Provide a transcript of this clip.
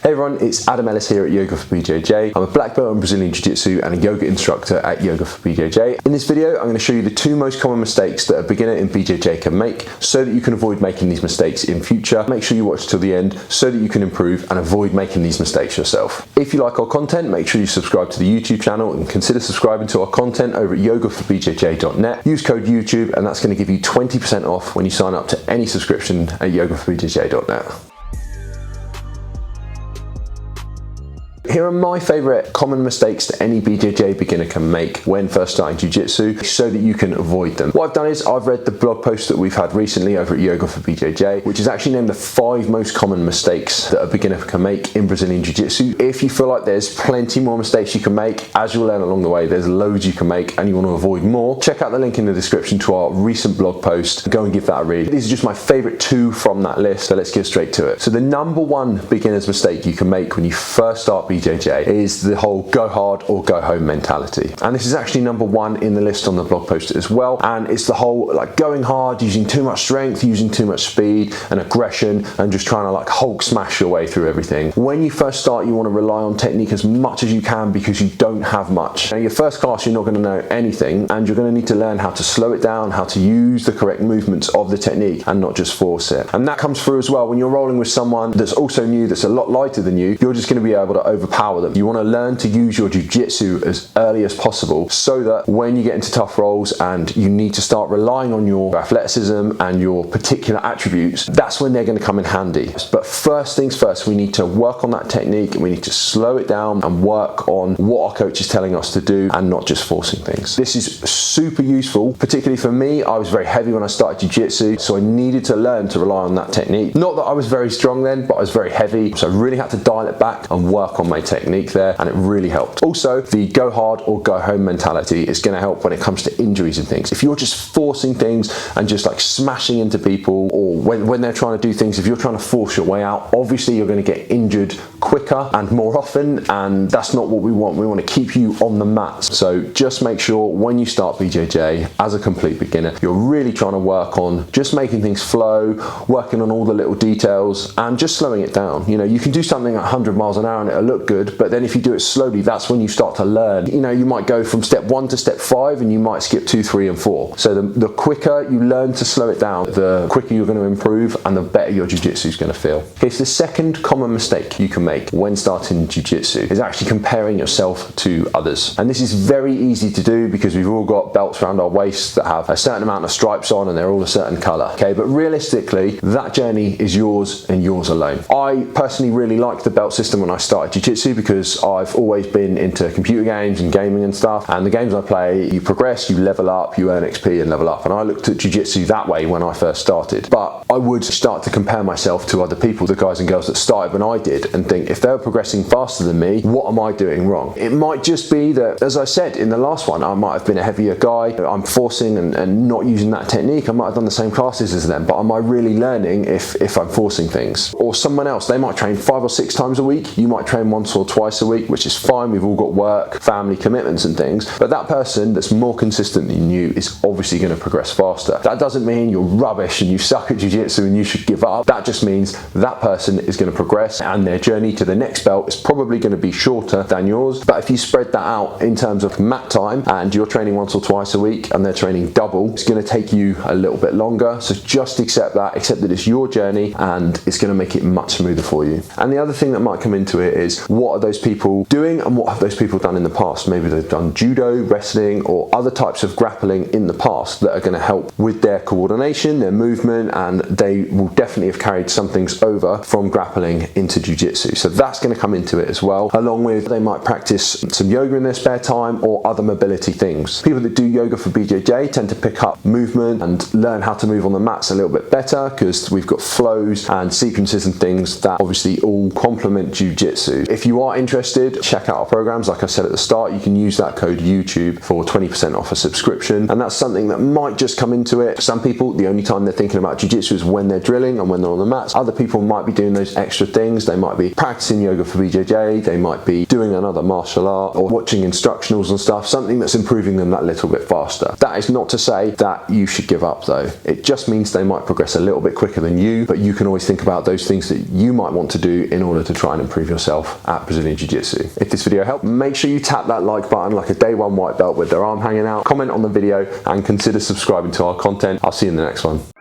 Hey everyone, it's Adam Ellis here at Yoga for BJJ. I'm a black belt in Brazilian Jiu-Jitsu and a yoga instructor at Yoga for BJJ. In this video, I'm going to show you the two most common mistakes that a beginner in BJJ can make so that you can avoid making these mistakes in future. Make sure you watch till the end so that you can improve and avoid making these mistakes yourself. If you like our content, make sure you subscribe to the YouTube channel and consider subscribing to our content over at yogaforbjj.net. Use code YouTube and that's going to give you 20% off when you sign up to any subscription at yogaforbjj.net. Here are my favourite common mistakes that any BJJ beginner can make when first starting Jiu-Jitsu so that you can avoid them. What I've done is I've read the blog post that we've had recently over at Yoga for BJJ, which is actually named the 5 most common mistakes that a beginner can make in Brazilian Jiu-Jitsu. If you feel like there's plenty more mistakes you can make, as you'll learn along the way, there's loads you can make and you want to avoid more, check out the link in the description to our recent blog post. Go and give that a read. These are just my favourite 2 from that list, so let's get straight to it. So the number 1 beginner's mistake you can make when you first start BJJ is the whole go hard or go home mentality. And this is actually number 1 in the list on the blog post as well. And it's the whole like going hard, using too much strength, using too much speed and aggression and just trying to like Hulk smash your way through everything. When you first start, you want to rely on technique as much as you can because you don't have much. Now, your first class, you're not going to know anything and you're going to need to learn how to slow it down, how to use the correct movements of the technique and not just force it. And that comes through as well when you're rolling with someone that's also new, that's a lot lighter than you. You're just going to be able to overpower them. You want to learn to use your jiu-jitsu as early as possible so that when you get into tough roles and you need to start relying on your athleticism and your particular attributes, that's when they're going to come in handy. But first things first, we need to work on that technique and we need to slow it down and work on what our coach is telling us to do and not just forcing things. This is super useful, particularly for me. I was very heavy when I started jiu-jitsu, so I needed to learn to rely on that technique. Not that I was very strong then, but I was very heavy, so I really had to dial it back and work on my technique there, and it really helped. Also, the go hard or go home mentality is going to help when it comes to injuries and things. If you're just forcing things and just like smashing into people, or when they're trying to do things, if you're trying to force your way out, obviously you're going to get injured quicker and more often, and that's not what we want. We want to keep you on the mats. So just make sure when you start BJJ as a complete beginner, you're really trying to work on just making things flow, working on all the little details and just slowing it down. You know, you can do something at 100 miles an hour and it'll look good, but then if you do it slowly, that's when you start to learn. You know, you might go from step 1 to step 5 and you might skip 2, 3 and 4. So the quicker you learn to slow it down, the quicker you're going to improve and the better your jiu-jitsu is going to feel. Okay, so the second common mistake you can make when starting jiu-jitsu is actually comparing yourself to others. And this is very easy to do because we've all got belts around our waist that have a certain amount of stripes on and they're all a certain color. Okay, but realistically, that journey is yours and yours alone. I personally really liked the belt system when I started jiu-jitsu because I've always been into computer games and gaming and stuff, and the games I play, you progress, you level up, you earn XP and level up, and I looked at jiu-jitsu that way when I first started. But I would start to compare myself to other people, the guys and girls that started when I did, and think if they're progressing faster than me, what am I doing wrong? It might just be that, as I said in the last one, I might have been a heavier guy, I'm forcing and not using that technique, I might have done the same classes as them, but am I really learning if I'm forcing things? Or someone else, they might train 5 or 6 times a week, you might train once or twice a week, which is fine, we've all got work, family commitments and things, but that person that's more consistent than you is obviously going to progress faster. That doesn't mean you're rubbish and you suck at jiu-jitsu and you should give up. That just means that person is going to progress and their journey to the next belt is probably going to be shorter than yours. But if you spread that out in terms of mat time and you're training once or twice a week and they're training double, it's going to take you a little bit longer. So just accept that it's your journey and it's going to make it much smoother for you. And the other thing that might come into it is, what are those people doing and what have those people done in the past? Maybe they've done judo, wrestling or other types of grappling in the past that are going to help with their coordination, their movement, and they will definitely have carried some things over from grappling into jiu-jitsu. So that's going to come into it as well, along with they might practice some yoga in their spare time or other mobility things. People that do yoga for BJJ tend to pick up movement and learn how to move on the mats a little bit better because we've got flows and sequences and things that obviously all complement jiu-jitsu. if you are interested, check out our programs. Like I said at the start, you can use that code YouTube for 20% off a subscription, and that's something that might just come into it. Some people, the only time they're thinking about jiu-jitsu is when they're drilling and when they're on the mats. Other people might be doing those extra things. They might be practicing yoga for BJJ, they might be doing another martial art or watching instructionals and stuff, something that's improving them that little bit faster. That is not to say that you should give up though. It just means they might progress a little bit quicker than you, but you can always think about those things that you might want to do in order to try and improve yourself at Brazilian Jiu-Jitsu. If this video helped, make sure you tap that like button like a day one white belt with their arm hanging out, comment on the video, and consider subscribing to our content. I'll see you in the next one.